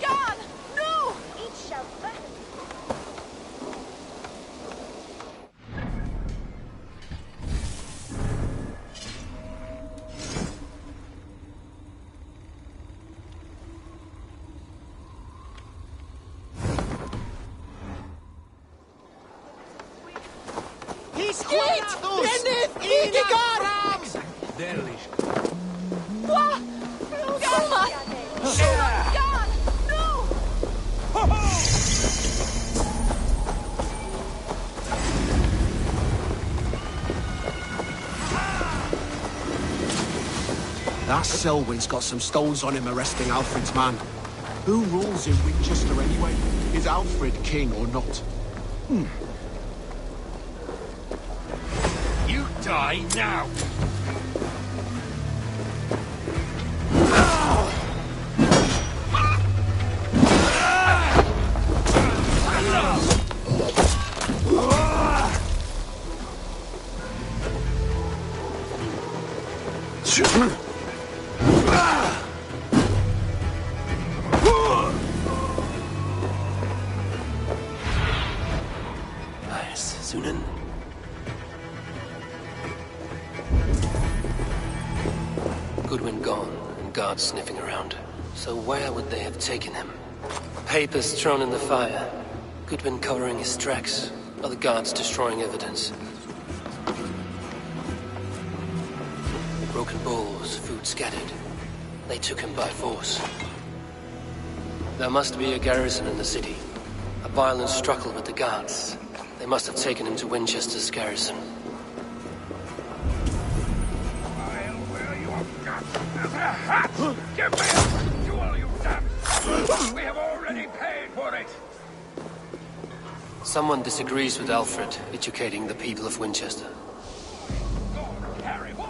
Gone! No! Each shall burn. That Selwyn's got some stones on him arresting Alfred's man. Who rules in Winchester anyway? Is Alfred king or not? You die now! Goodwin gone, and guards sniffing around. So where would they have taken him? Papers thrown in the fire. Goodwin covering his tracks. Other guards destroying evidence. Broken bowls, food scattered. They took him by force. There must be a garrison in the city. A violent struggle with the guards. They must have taken him to Winchester's garrison. Give me a duel, you damn! We have already paid for it! Someone disagrees with Alfred educating the people of Winchester. Carry on!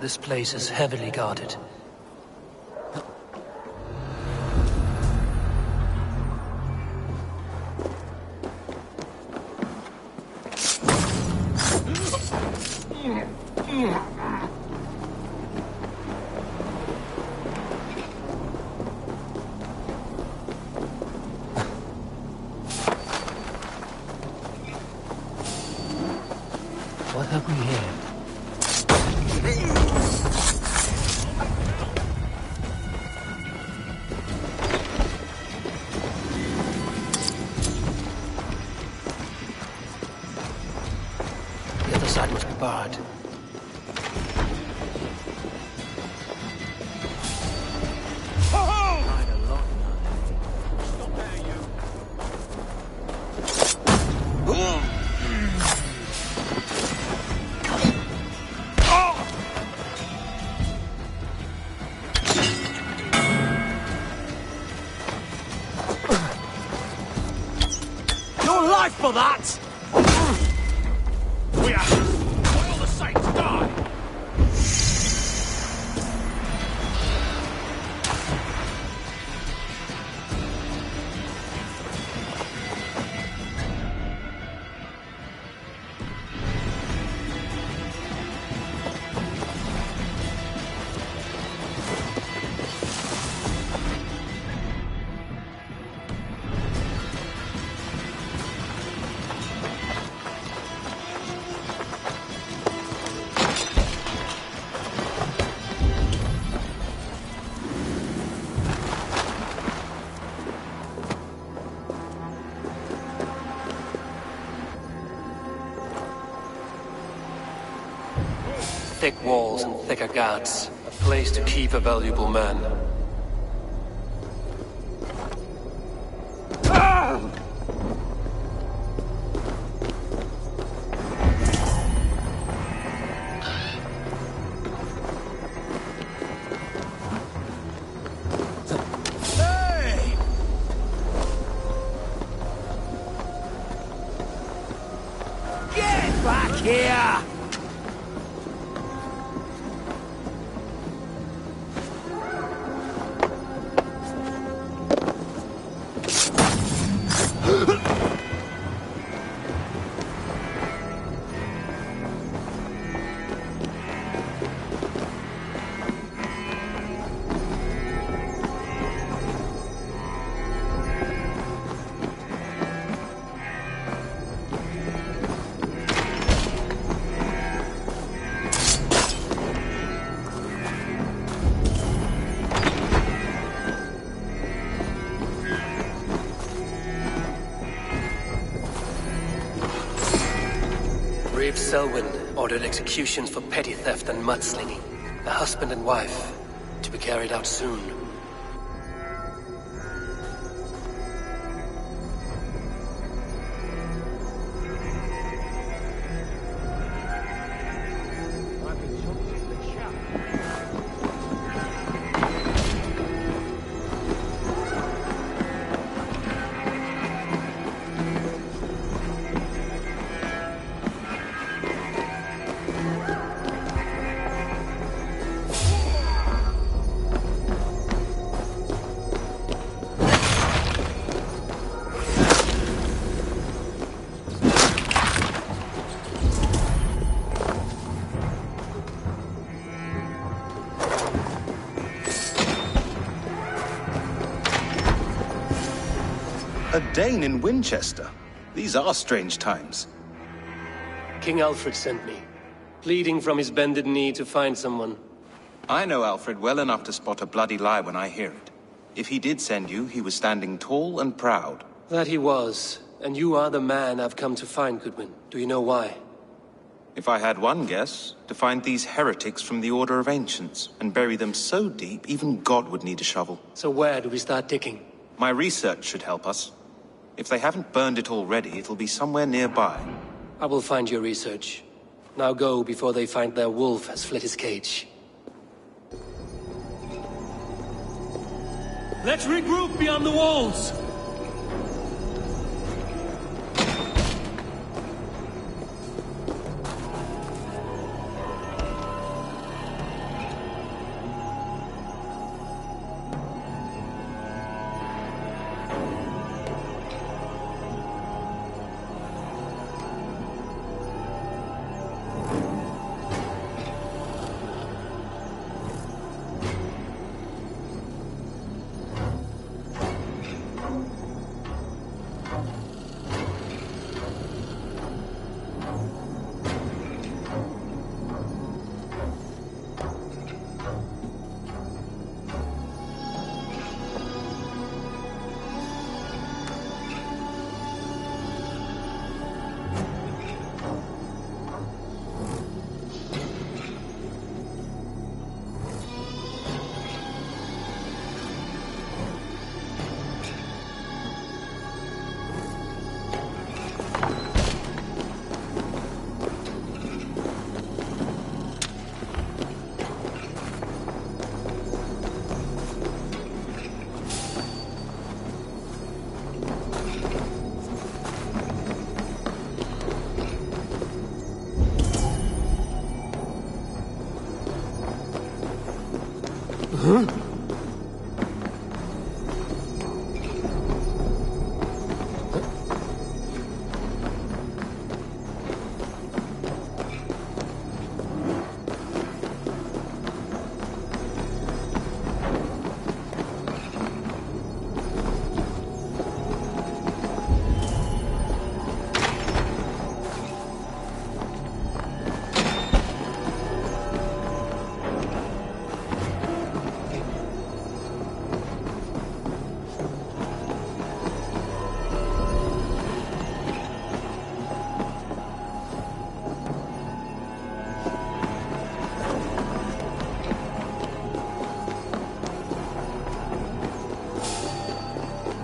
This place is heavily guarded. What have we here? The other side must be barred. life for that! We are. Will the saints die? Thick walls and thicker guards. A place to keep a valuable man. Hey! Get back here! Selwyn ordered executions for petty theft and mudslinging. A husband and wife, to be carried out soon. A Dane in Winchester? These are strange times. King Alfred sent me, pleading from his bended knee to find someone. I know Alfred well enough to spot a bloody lie when I hear it. If he did send you, he was standing tall and proud. That he was, and you are the man I've come to find, Goodwin. Do you know why? If I had one guess, to find these heretics from the Order of Ancients, and bury them so deep, even God would need a shovel. So where do we start digging? My research should help us. If they haven't burned it already, it'll be somewhere nearby. I will find your research. Now go before they find their wolf has fled his cage. Let's regroup beyond the walls!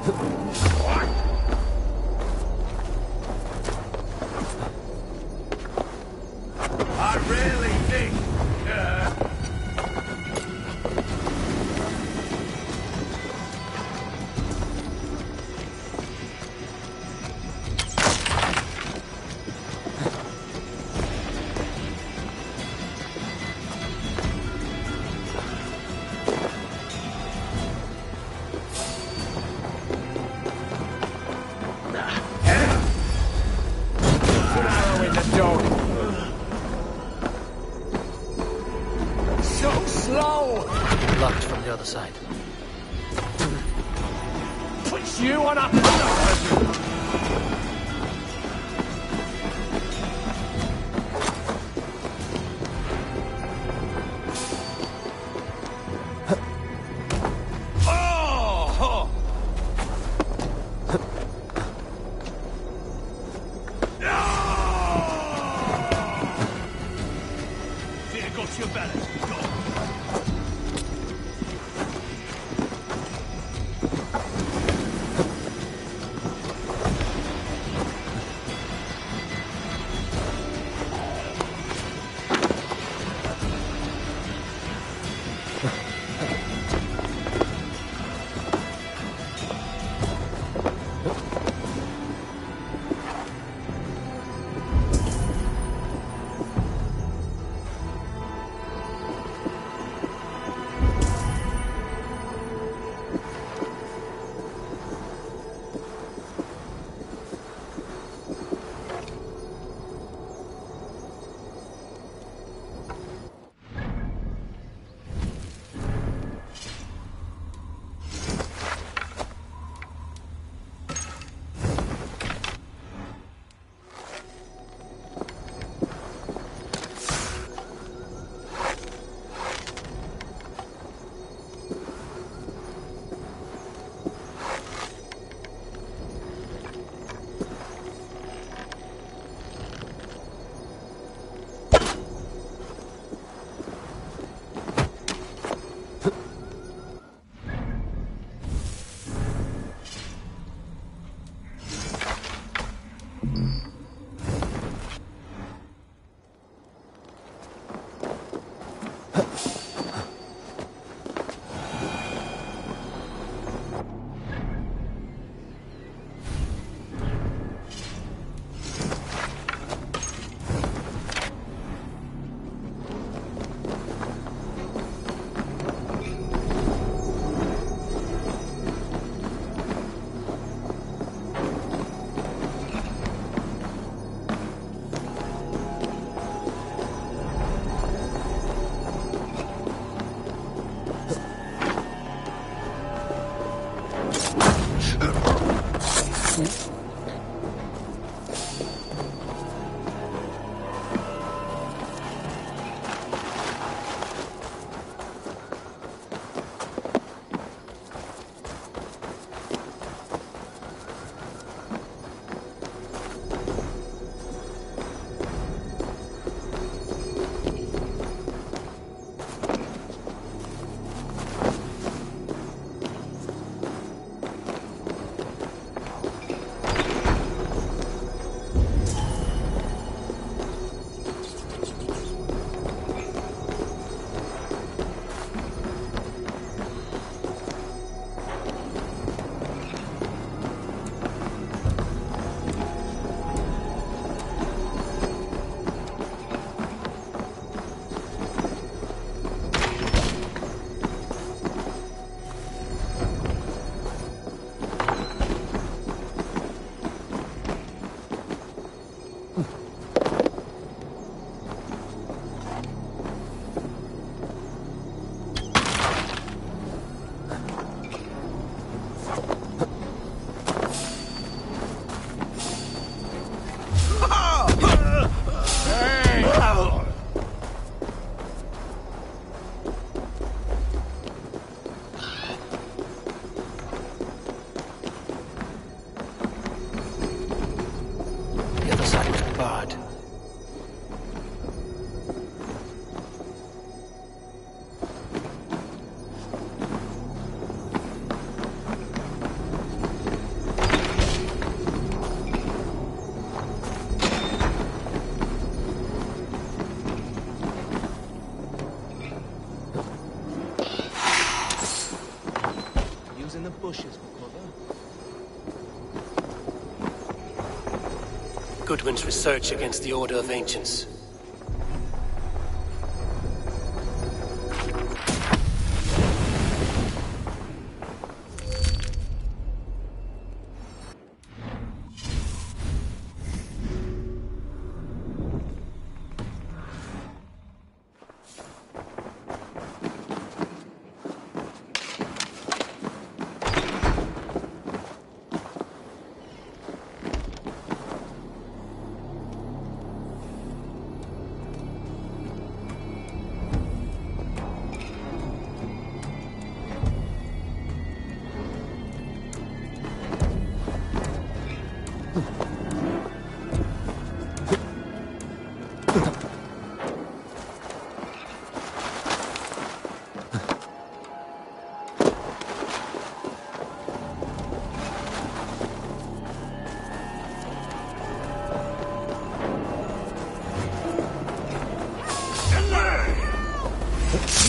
I really think... Arrow in the dog. So slow! Locked from the other side. Puts you on a pedestal. Oh! Fear got your belly. Go. bushes for cover. Goodwin's research against the Order of Ancients.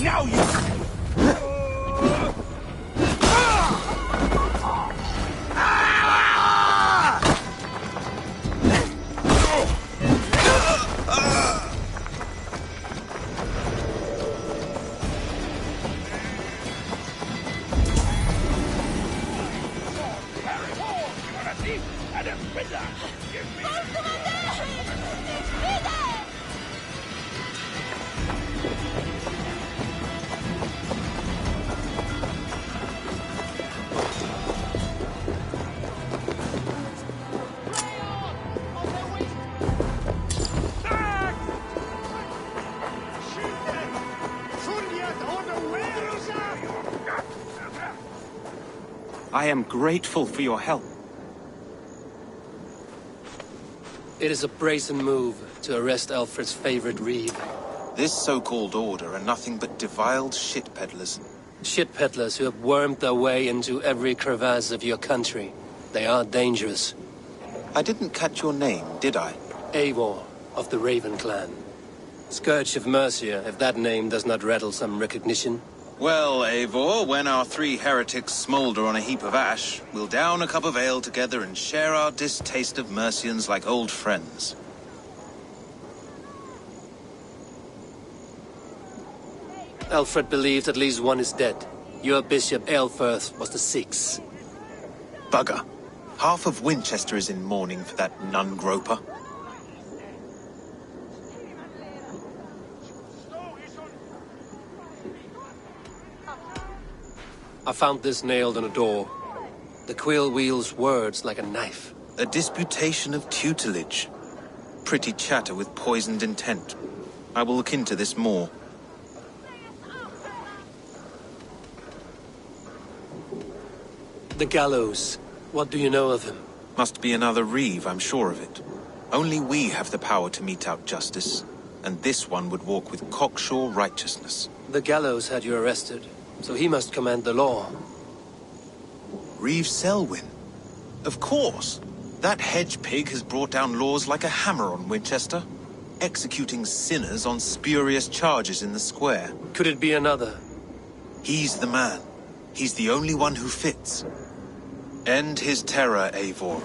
Now you... I am grateful for your help. It is a brazen move to arrest Alfred's favorite reeve. This so-called order are nothing but deviled shit peddlers. Shit peddlers who have wormed their way into every crevasse of your country. They are dangerous. I didn't catch your name, did I? Eivor, of the Raven clan. Scourge of Mercia, if that name does not rattle some recognition. Well, Eivor, when our three heretics smolder on a heap of ash, we'll down a cup of ale together and share our distaste of Mercians like old friends. Alfred believed at least one is dead. Your Bishop Aelfirth was the sixth. Bugger. Half of Winchester is in mourning for that nun-groper. I found this nailed on a door. The quill wields words like a knife. A disputation of tutelage. Pretty chatter with poisoned intent. I will look into this more. The gallows. What do you know of him? Must be another reeve, I'm sure of it. Only we have the power to mete out justice, and this one would walk with cocksure righteousness. The gallows had you arrested, so he must command the law. Reeve Selwyn? Of course. That hedge pig has brought down laws like a hammer on Winchester, executing sinners on spurious charges in the square. Could it be another? He's the man. He's the only one who fits. End his terror, Eivor.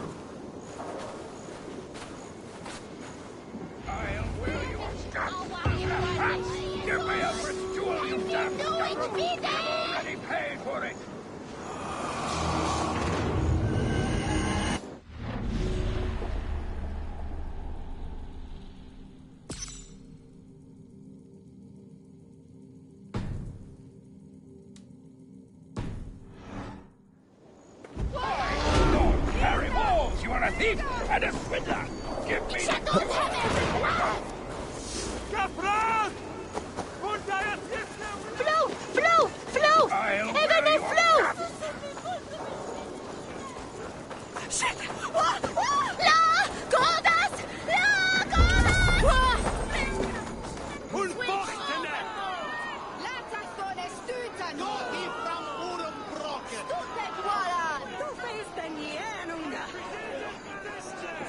I'll wear your scalp. Give me a rich jewel, you damn scoundrel. I've already paid for it. And a swindler! Give me the Flow! Even a flow! La! Godas! La! Godas! Hun bochtene! Laat us go de stuiten! Go die from Urum Brocken! Stutet wala! Du feest den jenunga!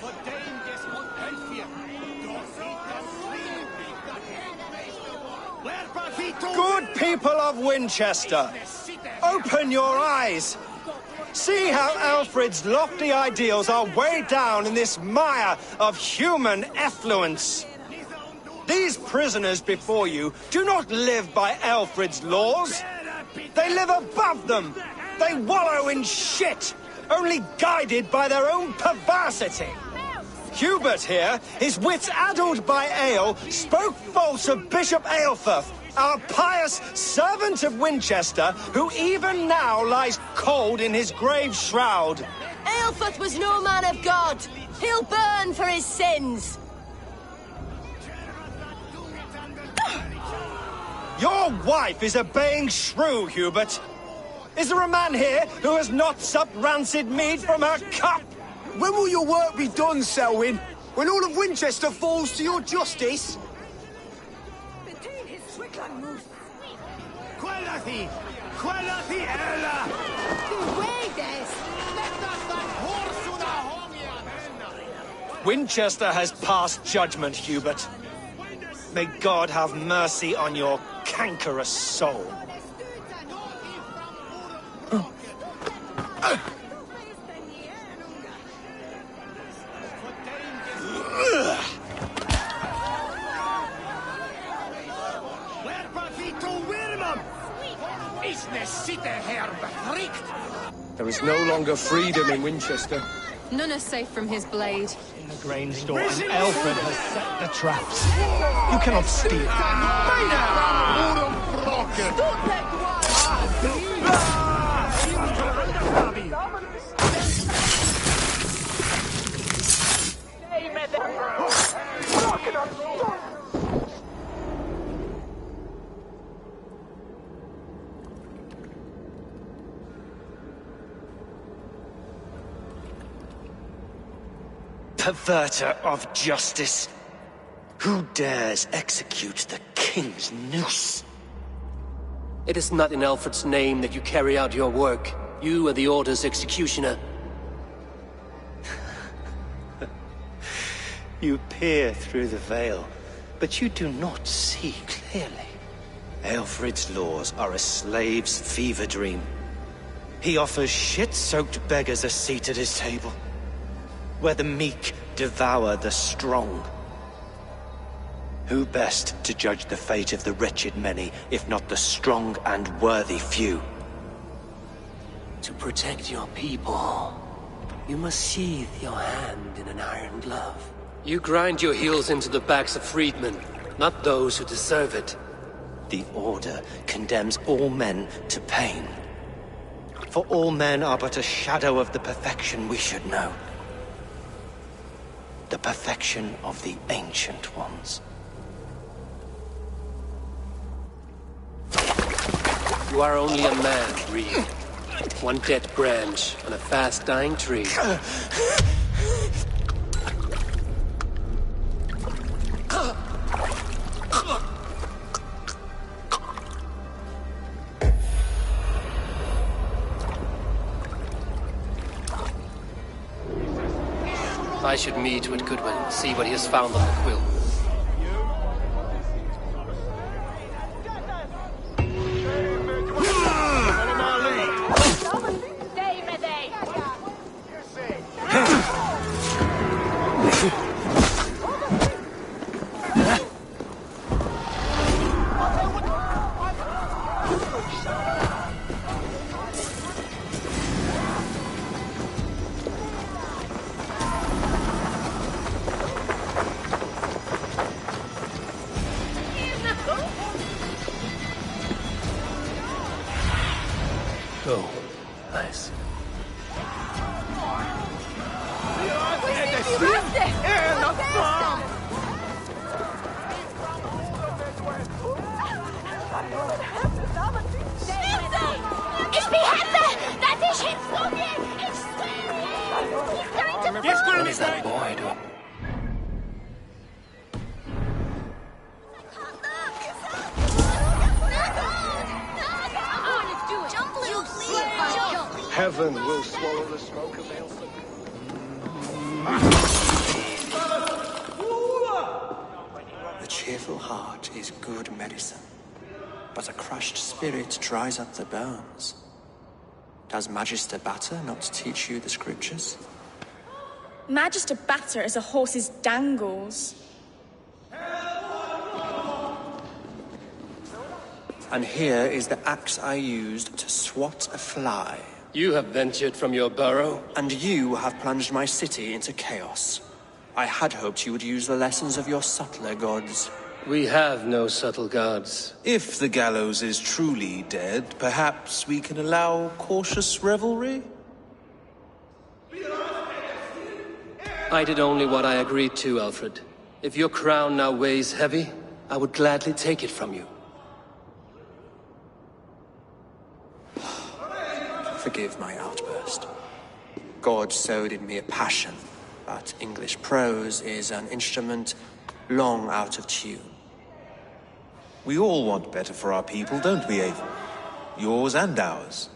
Verdeem des Montelfier! Good people of Winchester, open your eyes! See how Alfred's lofty ideals are weighed down in this mire of human effluence. These prisoners before you do not live by Alfred's laws. They live above them. They wallow in shit, only guided by their own perversity. Hubert here, his wits addled by ale, spoke false of Bishop Aelfirth, our pious servant of Winchester, who even now lies cold in his grave shroud. Aelfirth was no man of God. He'll burn for his sins. Your wife is a baying shrew, Hubert. Is there a man here who has not supped rancid mead from her cup? When will your work be done, Selwyn? When all of Winchester falls to your justice? Quality! Quality, Ella! Winchester has passed judgment, Hubert. May God have mercy on your cankerous soul. There is no longer freedom in Winchester. None are safe from his blade. In the grain store, and Alfred has set the traps. You cannot steal. Perverter of justice. Who dares execute the king's noose? It is not in Alfred's name that you carry out your work. You are the Order's executioner. You peer through the veil, but you do not see clearly. Alfred's laws are a slave's fever dream. He offers shit-soaked beggars a seat at his table, where the meek devour the strong. Who best to judge the fate of the wretched many, if not the strong and worthy few? To protect your people, you must sheathe your hand in an iron glove. You grind your heels into the backs of freedmen, not those who deserve it. The Order condemns all men to pain. For all men are but a shadow of the perfection we should know. The perfection of the Ancient Ones. You are only a man, Reed. One dead branch on a fast-dying tree. I should meet with Goodwin, see what he has found on the quill. Go. Nice. Ich behende! Das ist hinzugeht! Ich swear! He's going to What is that boy doing? Heaven will swallow the smoke of Aelfirth. The cheerful heart is good medicine, but a crushed spirit dries up the bones. Does Magister Batter not teach you the scriptures? Magister Batter is a horse's dangles. And here is the axe I used to swat a fly. You have ventured from your burrow? And you have plunged my city into chaos. I had hoped you would use the lessons of your subtler gods. We have no subtle gods. If the gallows is truly dead, perhaps we can allow cautious revelry? I did only what I agreed to, Alfred. If your crown now weighs heavy, I would gladly take it from you. Forgive my outburst. God sowed in me a passion, but English prose is an instrument long out of tune. We all want better for our people, don't we, Ava? Yours and ours.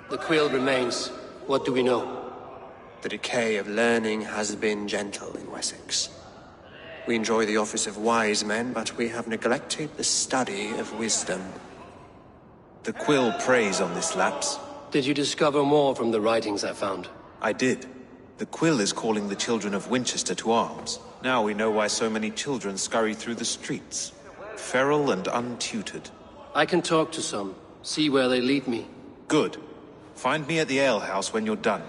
The quill remains. What do we know? The decay of learning has been gentle in Wessex. We enjoy the office of wise men, but we have neglected the study of wisdom. The quill preys on this lapse. Did you discover more from the writings I found? I did. The quill is calling the children of Winchester to arms. Now we know why so many children scurry through the streets. Feral and untutored. I can talk to some, see where they lead me. Good. Find me at the alehouse when you're done.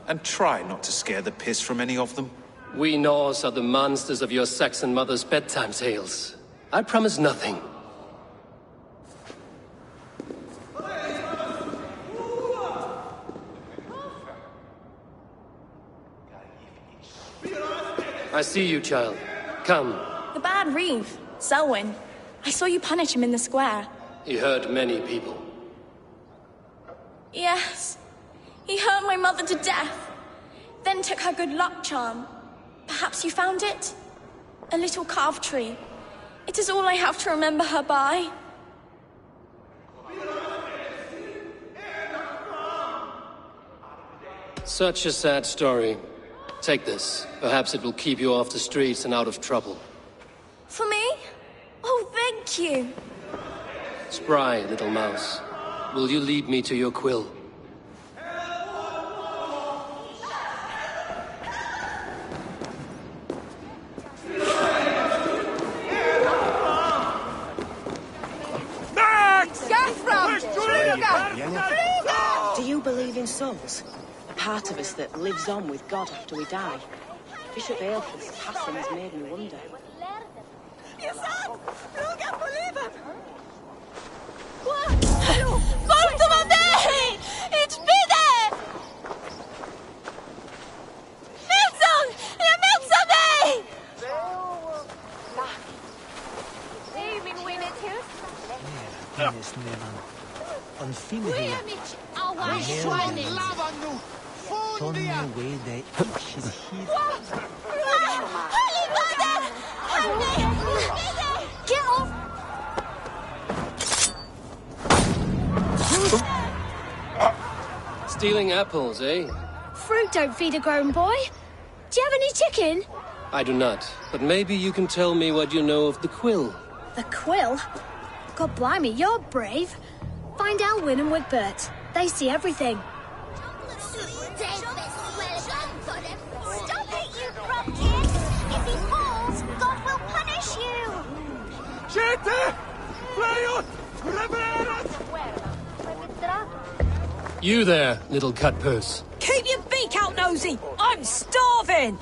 And try not to scare the piss from any of them. We Norse are the monsters of your Saxon mother's bedtime tales. I promise nothing. I see you, child. Come. The bad Reeve, Selwyn. I saw you punish him in the square. He hurt many people. Yes. He hurt my mother to death. Then took her good luck charm. Perhaps you found it? A little carved tree. It is all I have to remember her by. Such a sad story. Take this. Perhaps it will keep you off the streets and out of trouble. For me? Oh, thank you. Spry, little mouse. Will you lead me to your quill? Do you believe in souls? A part of us that lives on with God after we die? Bishop Aelfred's passing has made me wonder. Stealing apples, eh? Fruit don't feed a grown boy. Do you have any chicken? I do not, but maybe you can tell me what you know of the quill. The quill? God blimey, you're brave. Find Alwyn and Wigbert. They see everything. Stop it, you crop-kid! If he falls, God will punish you! You there, little cutpurse. Keep your beak out, nosy! I'm starving!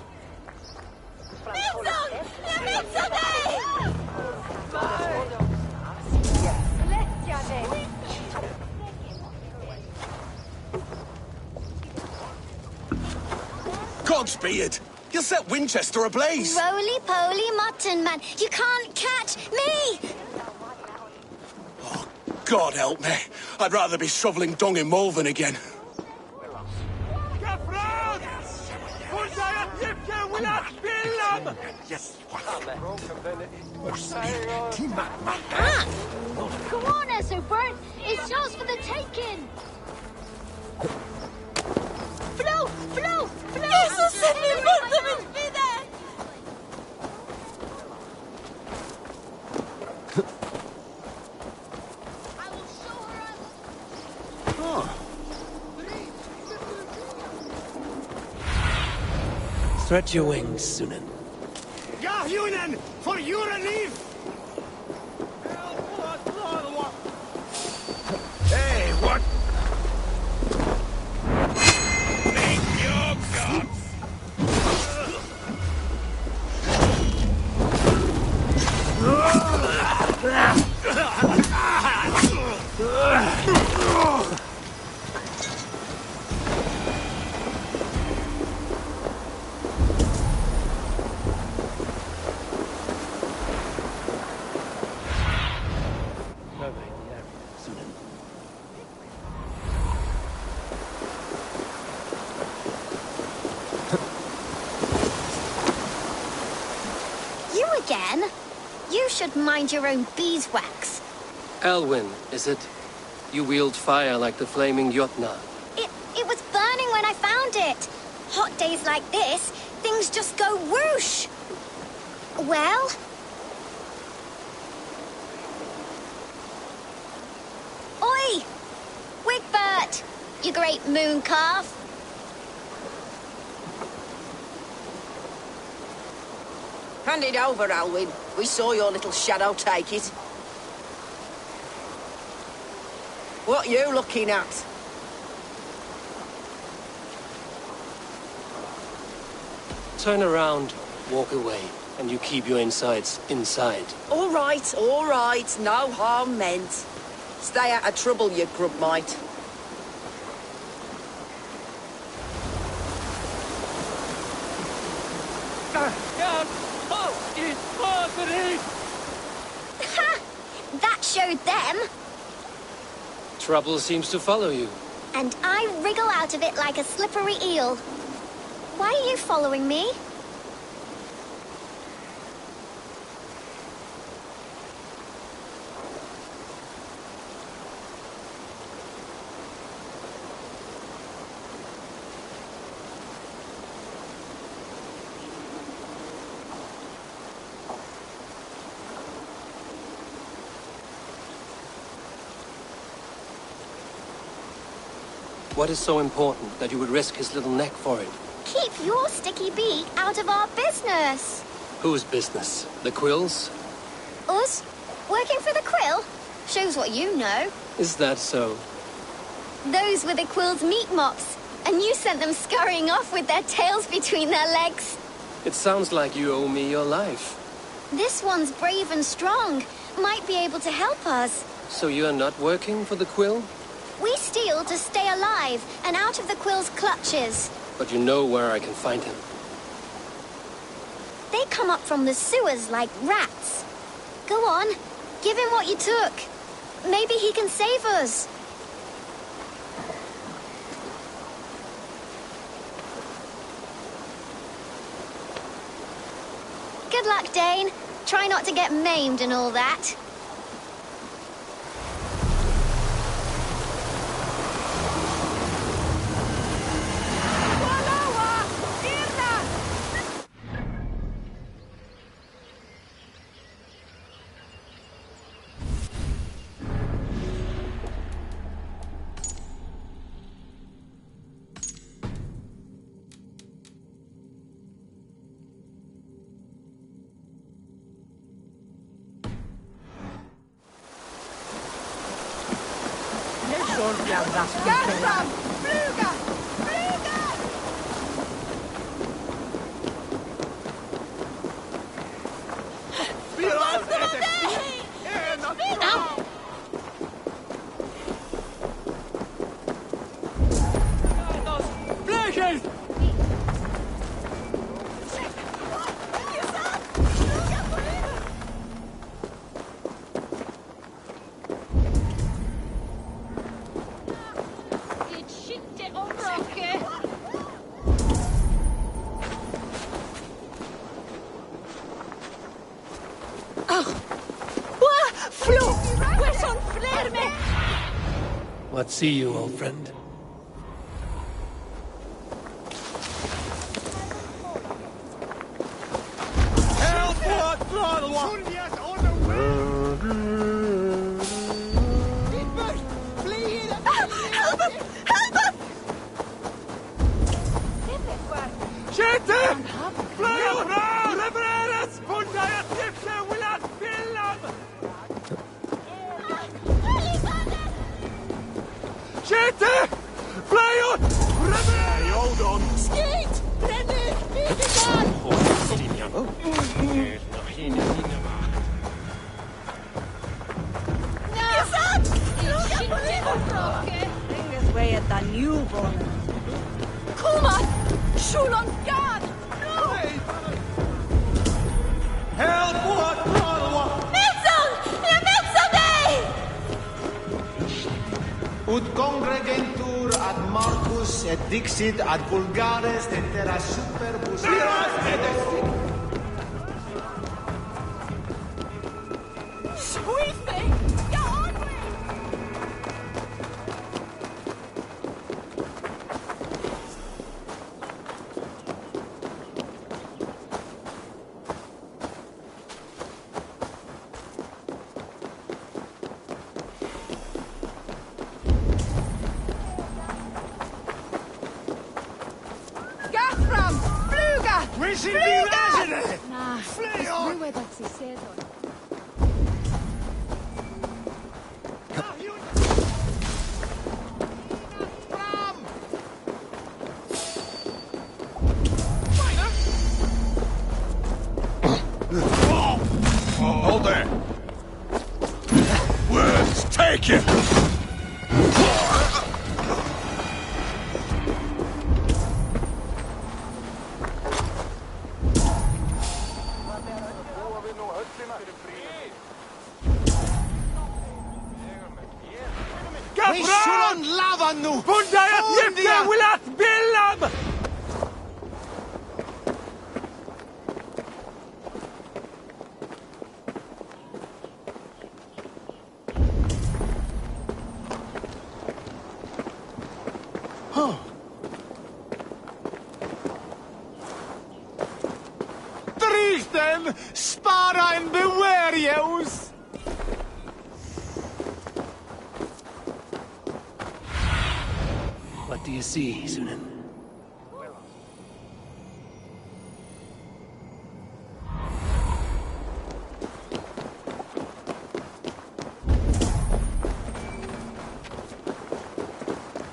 Godspeed! You'll set Winchester ablaze! Roly-poly mutton man, you can't catch me! Oh, God help me. I'd rather be shoveling dung in Malvern again. Come on, Essobert! It's yours for the taking! Flo! Flo! Flo! Stretch your wings, Sunan. Gahunen, for your relief! Hey, what? Make your guts! You again? You should mind your own beeswax. Elwyn, is it? You wield fire like the flaming Jotna. It was burning when I found it. Hot days like this, things just go whoosh. Well? Oi! Wigbert! You great moon calf. Hand it over, Alwyn. We saw your little shadow take it. What you looking at? Turn around, walk away, and you keep your insides inside. All right, no harm meant. Stay out of trouble, you grub mite. Ha! That showed them. Trouble seems to follow you. And I wriggle out of it like a slippery eel. Why are you following me? What is so important that you would risk his little neck for it? Keep your sticky beak out of our business. Whose business? The Quills? Us? Working for the Quill? Shows what you know. Is that so? Those were the Quill's meat mops, and you sent them scurrying off with their tails between their legs. It sounds like you owe me your life. This one's brave and strong. Might be able to help us. So you're not working for the Quill? We steal to stay alive and out of the Quill's clutches. But you know where I can find him. They come up from the sewers like rats. Go on, give him what you took. Maybe he can save us. Good luck, Dane. Try not to get maimed and all that. Gertram! Fluga! Fluga! What see you, old friend? Help him! Help us! Siete! Flajo! Levereres! Pundaja tjepse wilat billam! Siete! Flajo! Hey, hold on! Skeet! Brennu! Vikingar! Gesat! Bring this way at the newborn. Kuman! Shulon God! Help! What? Metson! Ja Metsame! Ut congregentur ad Marcus et dixit ad vulgares entera superbus. Sweefe! Ja onwe! Gathram! Fluga! We should be resident! Nah, Flee it's on! ruwe that si sedon. Hold there! Words taken! We shulon lavanu! Pundaja tjepse wilat billam! Drichten! Spara en bewerius! What do you see, Sunan?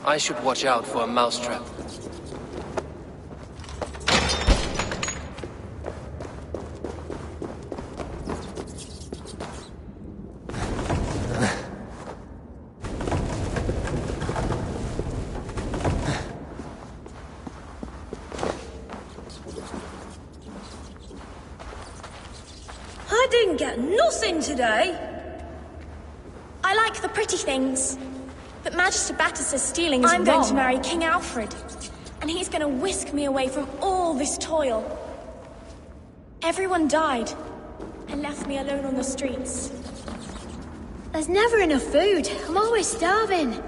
I should watch out for a mousetrap. I didn't get nothing today. I like the pretty things. But Magister Battus's stealing is I'm going wrong. to marry King Alfred. And he's going to whisk me away from all this toil. Everyone died. And left me alone on the streets. There's never enough food. I'm always starving.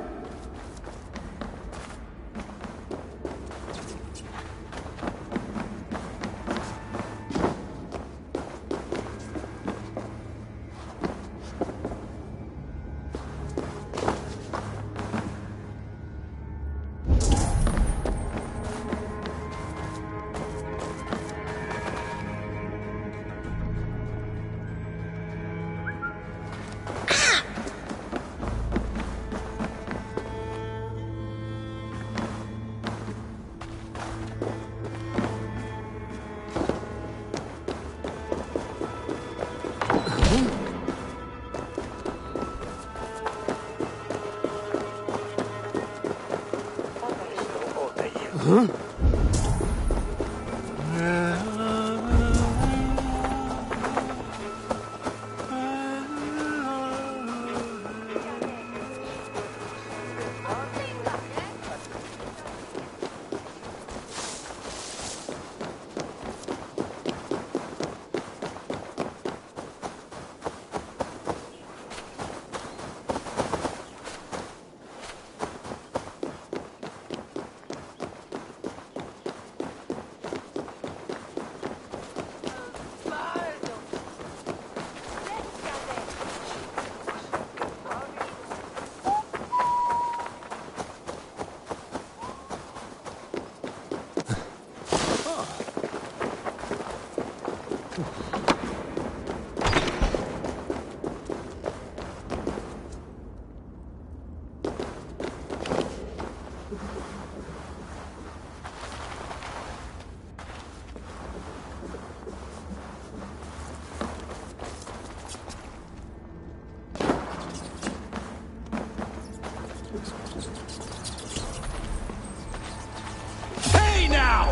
Hey now!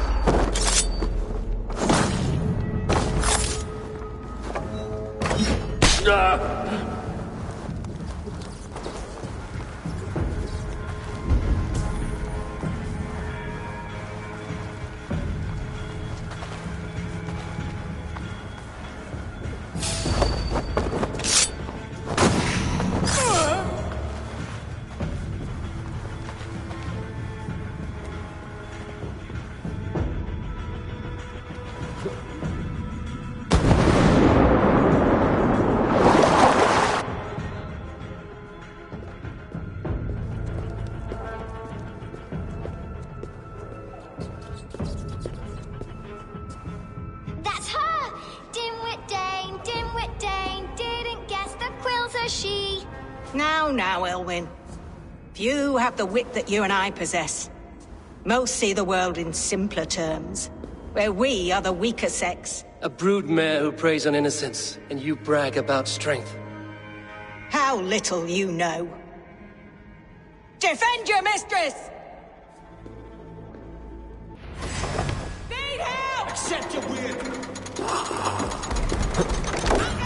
That's her! Dimwit Dane, didn't guess the quill's a she. Now, Elwyn. Few have the wit that you and I possess. Most see the world in simpler terms, where we are the weaker sex. A broodmare who preys on innocence, and you brag about strength. How little you know. Defend your mistress! Need help! Accept your weird.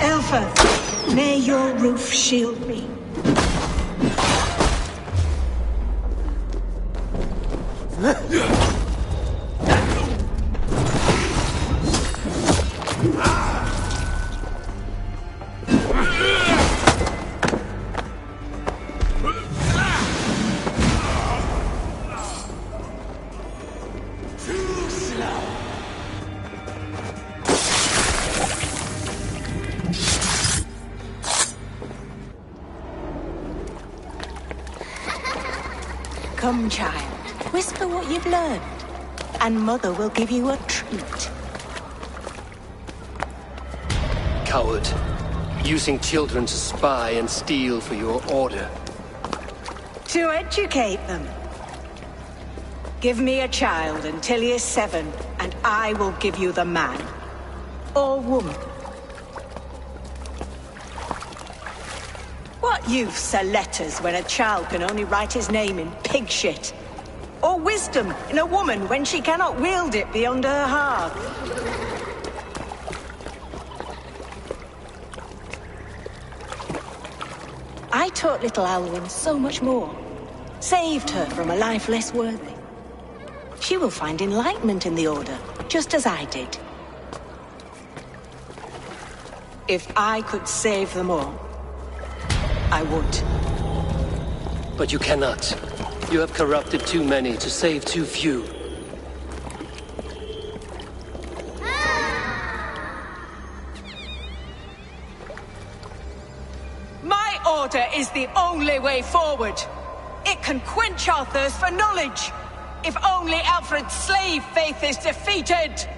Elfa, may your roof shield me. Come, child. Whisper what you've learned, and Mother will give you a treat. Coward. Using children to spy and steal for your order. To educate them. Give me a child until he is 7, and I will give you the man. Or woman. What use are letters when a child can only write his name in pig shit? Or wisdom in a woman when she cannot wield it beyond her heart? I taught little Alwyn so much more. Saved her from a life less worthy. She will find enlightenment in the Order, just as I did. If I could save them all, I would. But you cannot. You have corrupted too many to save too few. My order is the only way forward. It can quench our thirst for knowledge. If only Alfred's slave faith is defeated.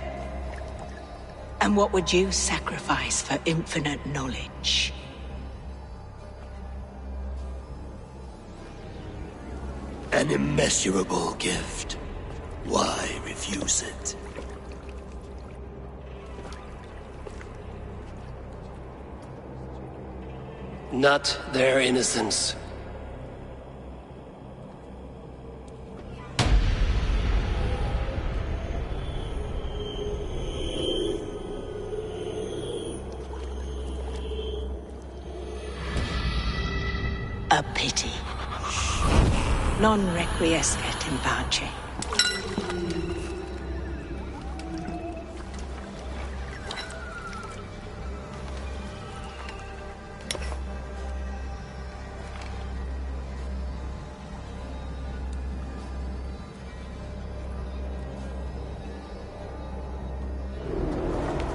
And what would you sacrifice for infinite knowledge? An immeasurable gift. Why refuse it? Not their innocence. A pity. Non requiescat in pace.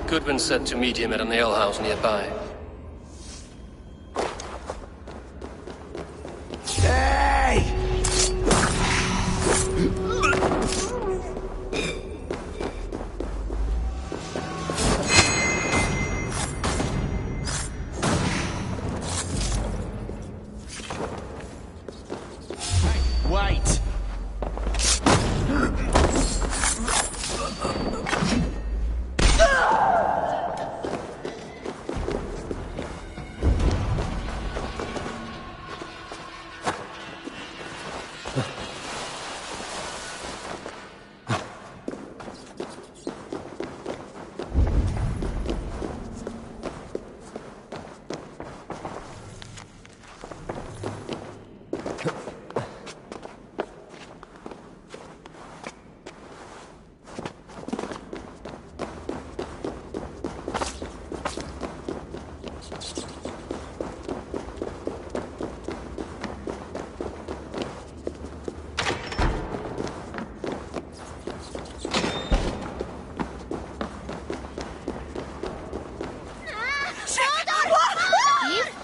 Goodwin said to meet him at an alehouse nearby. Wait!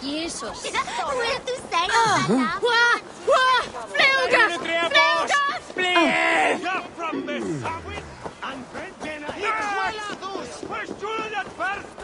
Jesus. Will tu say from this sandwich and bent push to the first.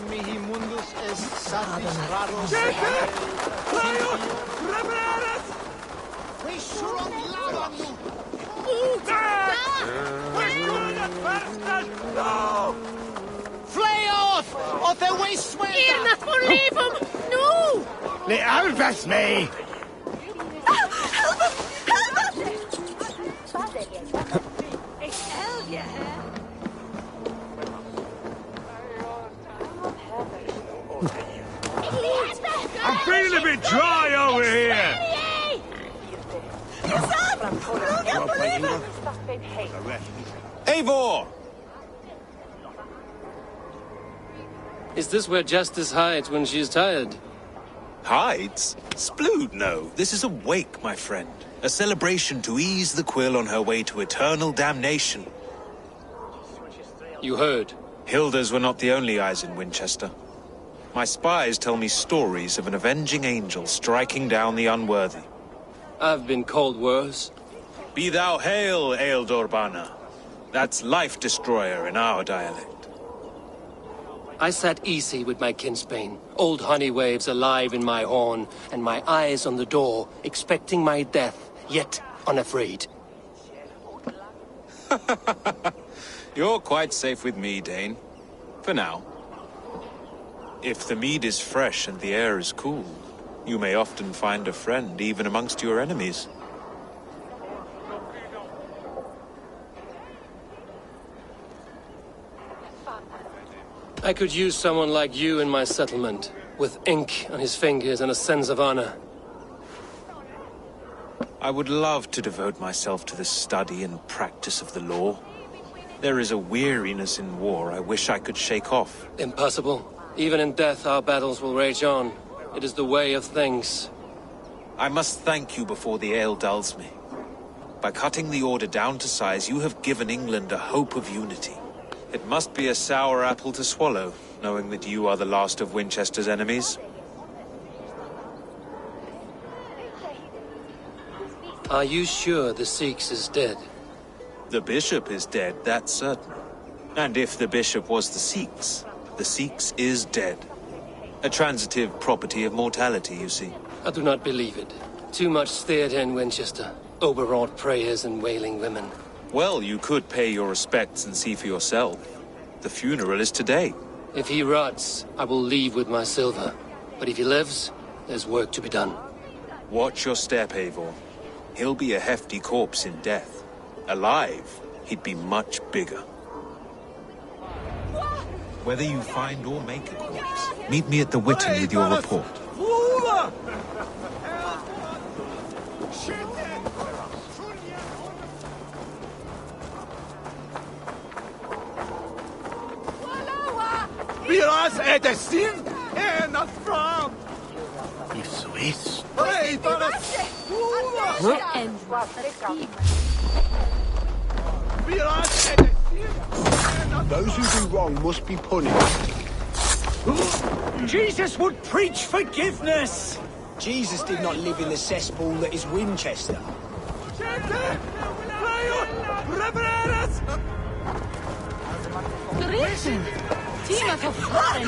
mihi mundus est satis raros. We should love you. Flay off! Of the waste way! Irna får leave him! No! Le alvas me! Help him! Help him! Ik help je, hè? I'm feeling a bit dry over here! Eivor! Is this where justice hides when she is tired? Hides? Splood, no. This is a wake, my friend. A celebration to ease the quill on her way to eternal damnation. You heard. Hilda's were not the only eyes in Winchester. My spies tell me stories of an avenging angel striking down the unworthy. I've been called worse. Be thou hail, Ealdorbanna. That's Life Destroyer in our dialect. I sat easy with my kinsbane, old honey waves alive in my horn, and my eyes on the door, expecting my death, yet unafraid. You're quite safe with me, Dane. For now. If the mead is fresh and the air is cool, you may often find a friend even amongst your enemies. I could use someone like you in my settlement, with ink on his fingers and a sense of honor. I would love to devote myself to the study and practice of the law. There is a weariness in war I wish I could shake off. Impossible. Even in death, our battles will rage on. It is the way of things. I must thank you before the ale dulls me. By cutting the order down to size, you have given England a hope of unity. It must be a sour apple to swallow, knowing that you are the last of Winchester's enemies. Are you sure the Sikhs is dead? The bishop is dead, that's certain. And if the bishop was the Sikhs is dead. A transitive property of mortality, you see. I do not believe it. Too much theatre in Winchester. Overwrought prayers and wailing women. Well, you could pay your respects and see for yourself. The funeral is today. If he rots, I will leave with my silver. But if he lives, there's work to be done. Watch your step, Eivor. He'll be a hefty corpse in death. Alive, he'd be much bigger. Whether you find or make a corpse, meet me at the Witten with your report. Viras är det sin ena fram! Isso, isso. Hej, Those who do wrong must be punished. Jesus would preach forgiveness! Jesus did not live in the cesspool that is Winchester. Listen! Tima for flaring!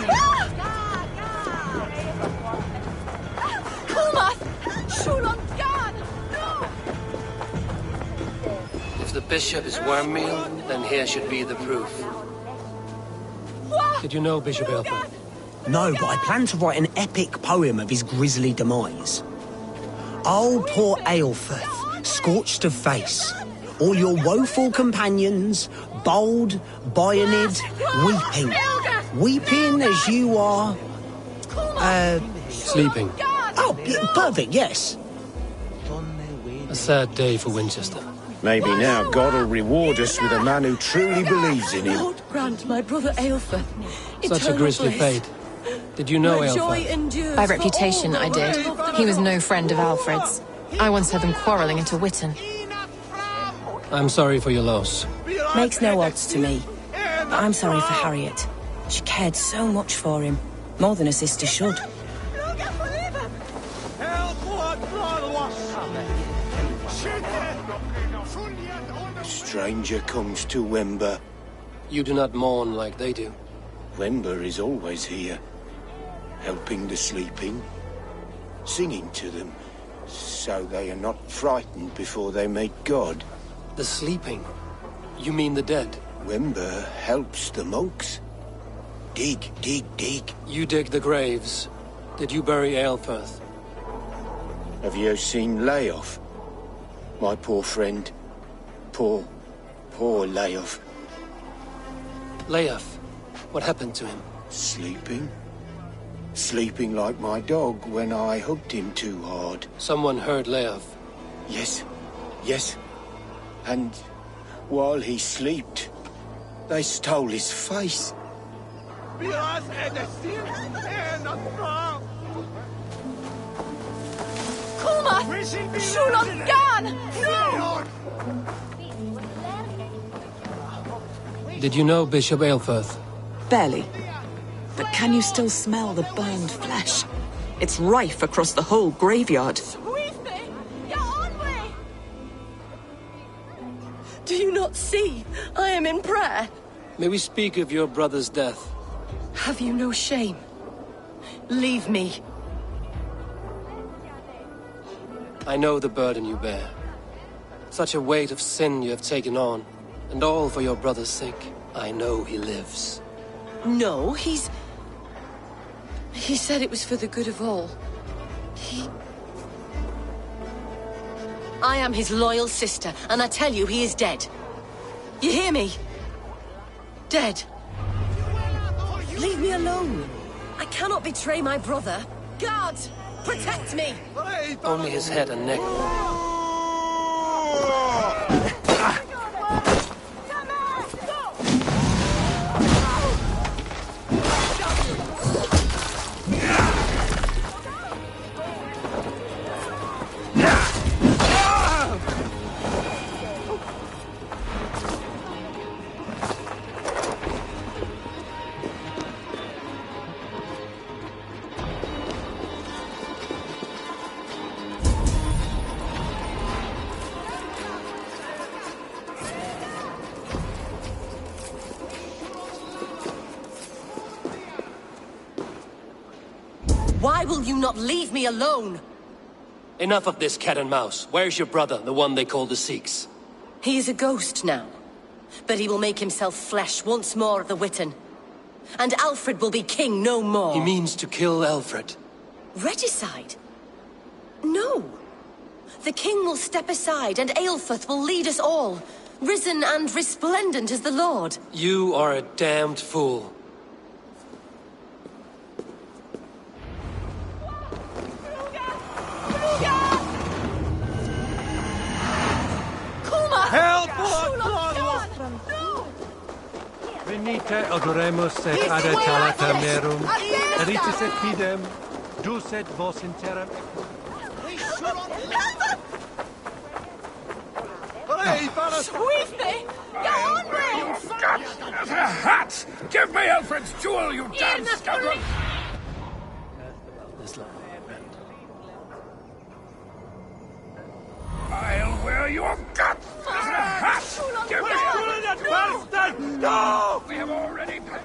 Kulmath! Shulon Gan! No! If the bishop is worm meal, then here should be the proof. Did you know Bishop Aelfred? No, but I plan to write an epic poem of his grisly demise. Oh, poor Aelfrith, scorched of face. All your woeful companions, bold, bayoneted, weeping. Weeping as you are... Sleeping. Oh, yeah, perfect, yes. A sad day for Winchester. Maybe now God will reward us with a man who truly believes in him. Lord grant my brother Aelfred Such a grisly fate. Did you know Aelfred? By reputation, I did. He was no friend of Alfred's. I once heard them quarrelling at a Witten. I'm sorry for your loss. Makes no odds to me. But I'm sorry for Harriet. She cared so much for him. More than a sister should. Stranger comes to Wember. You do not mourn like they do. Wember is always here, helping the sleeping, singing to them, so they are not frightened before they meet God. The sleeping? You mean the dead? Wember helps the monks. Dig, dig, dig. You dig the graves. Did you bury Aelfirth? Have you seen Leof? My poor friend. Poor Leof. Leof? What happened to him? Sleeping. Sleeping like my dog when I hugged him too hard. Someone heard Leof. Yes. And while he slept, they stole his face. Kulmath! Shulon Gan! No! Did you know Bishop Aelfirth? Barely. But can you still smell the burned flesh? It's rife across the whole graveyard. Do you not see? I am in prayer. May we speak of your brother's death? Have you no shame? Leave me. I know the burden you bear. Such a weight of sin you have taken on, and all for your brother's sake. I know he lives. No, He said it was for the good of all. I am his loyal sister, and I tell you, he is dead. You hear me? Dead. Leave me alone. I cannot betray my brother. Guards, protect me! Only his head and neck. Why will you not leave me alone? Enough of this cat and mouse. Where's your brother, the one they call the Sikhs? He is a ghost now. But he will make himself flesh once more at the Witten. And Alfred will be king no more. He means to kill Alfred. Regicide? No. The king will step aside and Aelfirth will lead us all. Risen and resplendent as the Lord. You are a damned fool. Help! Venite odoremus et adetalata merum, eritis et fidem, dus et vos interam. Sweep me! Go on, You hat! Give me Alfred's jewel, you damn scoundrel! I'll wear your guts as a hat! Give me Alfred's bastard! No! We have already paid.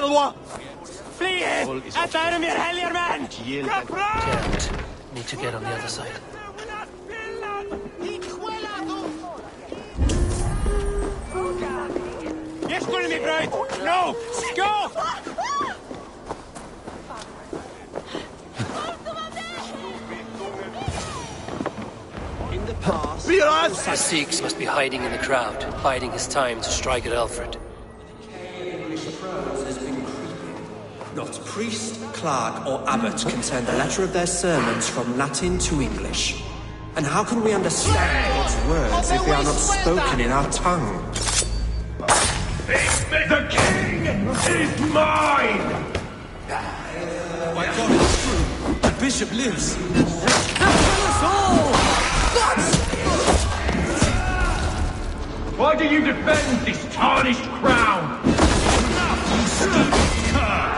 Valois! Flee! Attack me, helgerman! Can't. Need to get on the other side. Yes, go to me, Bright! No! Go! In the past... The Sikhs must be hiding in the crowd, biding his time to strike at Alfred. Not priest, clerk, or abbot can turn the letter of their sermons from Latin to English. And how can we understand God's words if they are not spoken in our tongue? The king is mine! My God, it's true. The bishop lives. Why do you defend this tarnished crown? You stupid cur!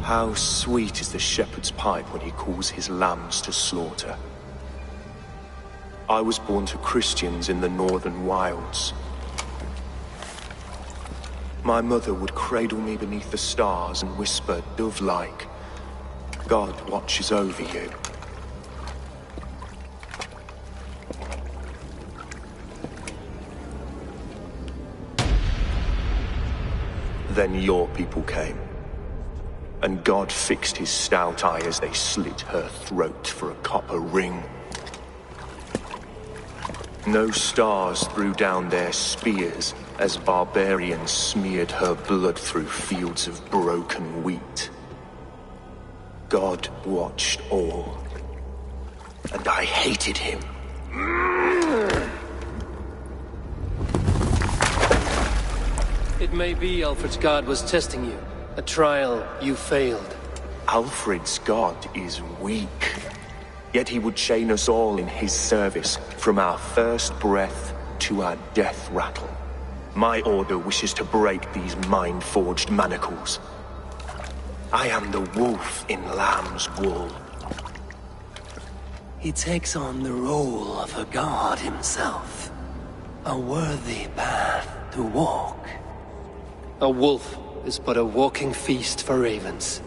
How sweet is the shepherd's pipe when he calls his lambs to slaughter. I was born to Christians in the northern wilds. My mother would cradle me beneath the stars and whisper, dove-like, God watches over you. Then your people came. And God fixed his stout eye as they slit her throat for a copper ring. No stars threw down their spears as barbarians smeared her blood through fields of broken wheat. God watched all, and I hated him. It may be Alfred's God was testing you. A trial you failed. Alfred's God is weak. Yet he would chain us all in his service, from our first breath to our death rattle. My order wishes to break these mind-forged manacles. I am the wolf in lamb's wool. He takes on the role of a god himself. A worthy path to walk. A wolf is but a walking feast for ravens.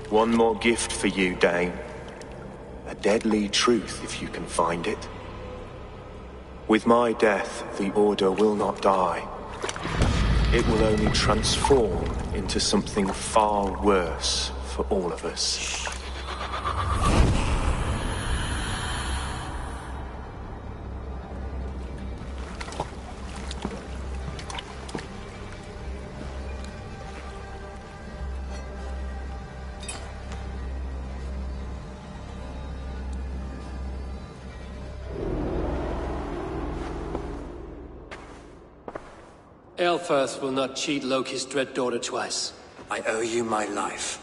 One more gift for you, Dane. A deadly truth, if you can find it. With my death, the Order will not die. It will only transform into something far worse for all of us. Aelfirth will not cheat Loki's dread daughter twice. I owe you my life.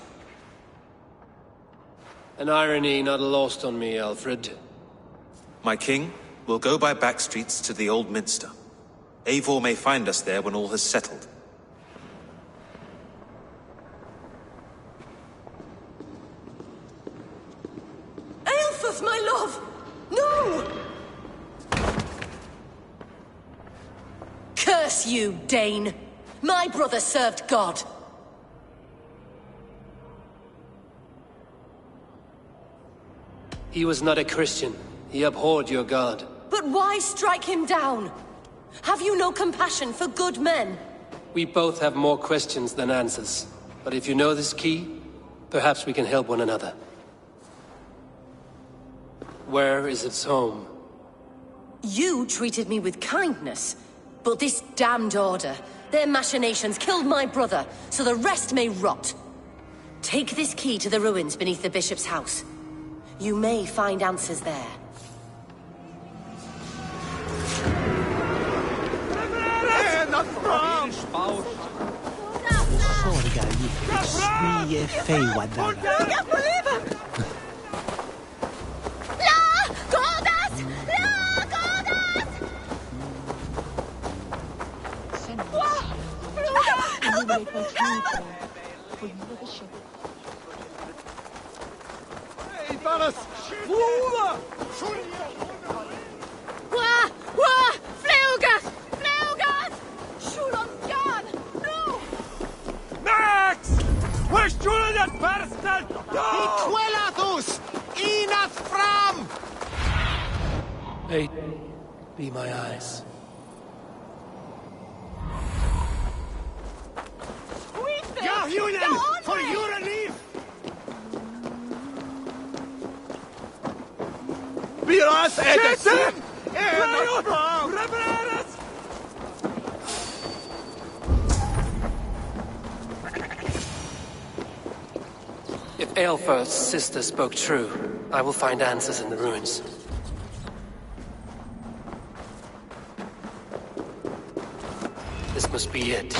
An irony not lost on me, Alfred. My king, we'll go by back streets to the Old Minster. Eivor may find us there when all has settled. Aelfirth, my love! No! Curse you, Dane! My brother served God. He was not a Christian. He abhorred your god. But why strike him down? Have you no compassion for good men? We both have more questions than answers. But if you know this key, perhaps we can help one another. Where is its home? You treated me with kindness. But this damned Order, their machinations killed my brother, so the rest may rot. Take this key to the ruins beneath the bishop's house. You may find answers there. Fluga gick swie fejwadara. Hey, fellas! Fluga! Wah! Wah! Flugas! Flugas! Shulon Jan! No! Max! We're shooting at Perston! Ituelatus! Inath fram! Fate, be my eyes. Ja, Julian! For your relief! Biras Edison! Revereras! If Aelfirth's sister spoke true, I will find answers in the ruins. This must be it.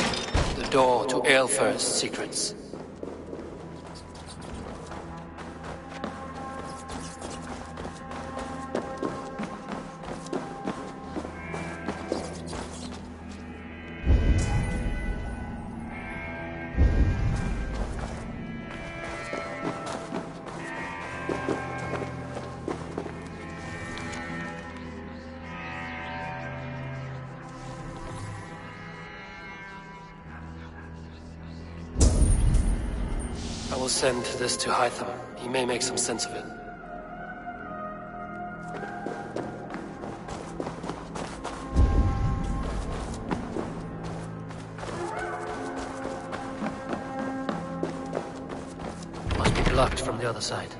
The door to Aelfirth's secrets. I will send this to Hytham. He may make some sense of it. Must be blocked from the other side.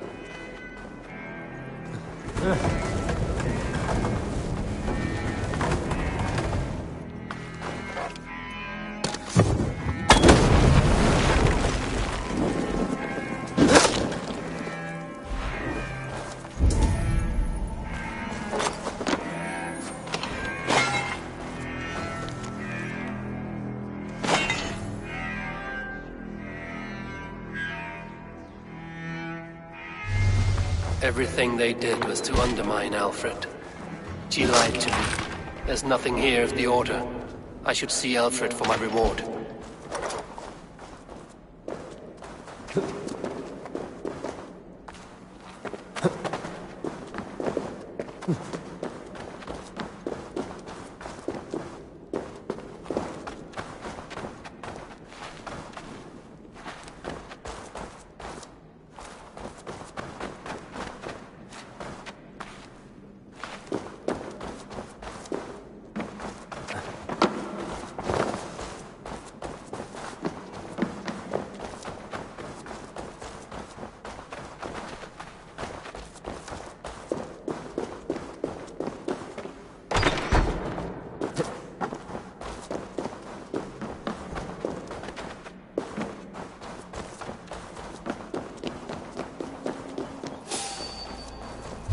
Everything they did was to undermine Alfred. She lied to me. There's nothing here of the Order. I should see Alfred for my reward.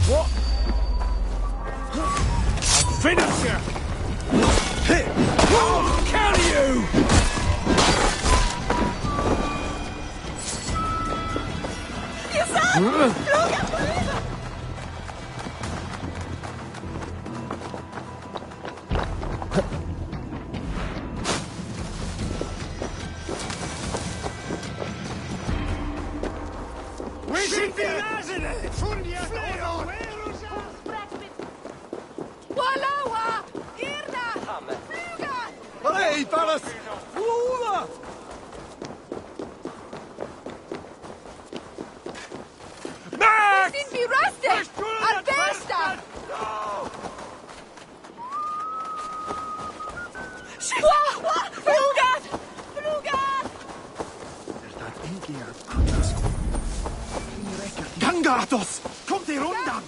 What? Finish you! I'll kill you! We should be rising it! Walawa! Irna! Fluga! Hey, fellas! Flora! Max! Sin vi rusted! Arbesta! Flugas! Flugas! Gangatos! Kommt ihr undan!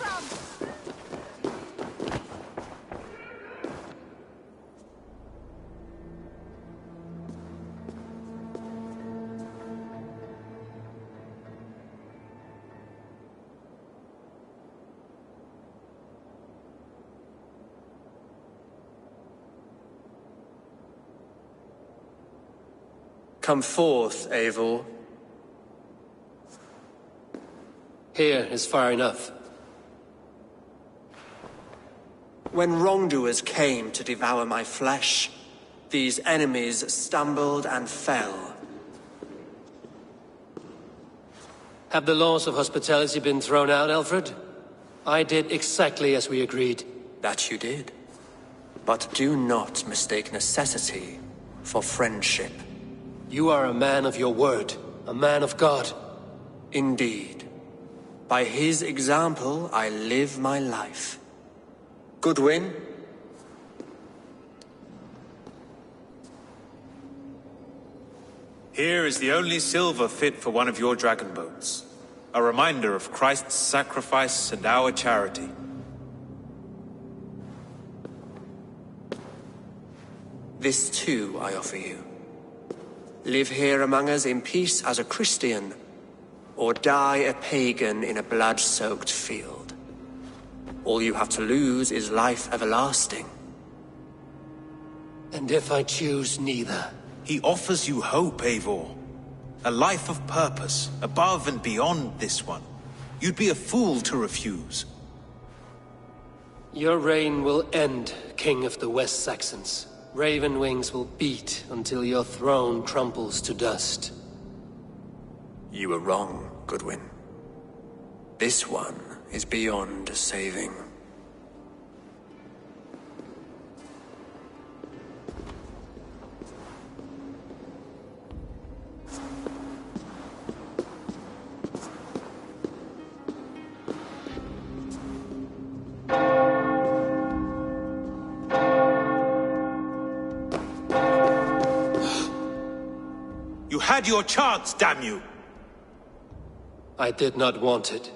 Come forth, Eivor. Here is far enough. When wrongdoers came to devour my flesh, these enemies stumbled and fell. Have the laws of hospitality been thrown out, Alfred? I did exactly as we agreed. That you did. But do not mistake necessity for friendship. You are a man of your word, a man of God. Indeed. By his example, I live my life. Goodwin? Here is the only silver fit for one of your dragon boats. A reminder of Christ's sacrifice and our charity. This too I offer you. Live here among us in peace as a Christian, or die a pagan in a blood-soaked field. All you have to lose is life everlasting. And if I choose neither? He offers you hope, Eivor. A life of purpose, above and beyond this one. You'd be a fool to refuse. Your reign will end, King of the West Saxons. Raven wings will beat until your throne crumples to dust. You were wrong, Goodwin. This one is beyond saving. You had your chance, damn you! I did not want it.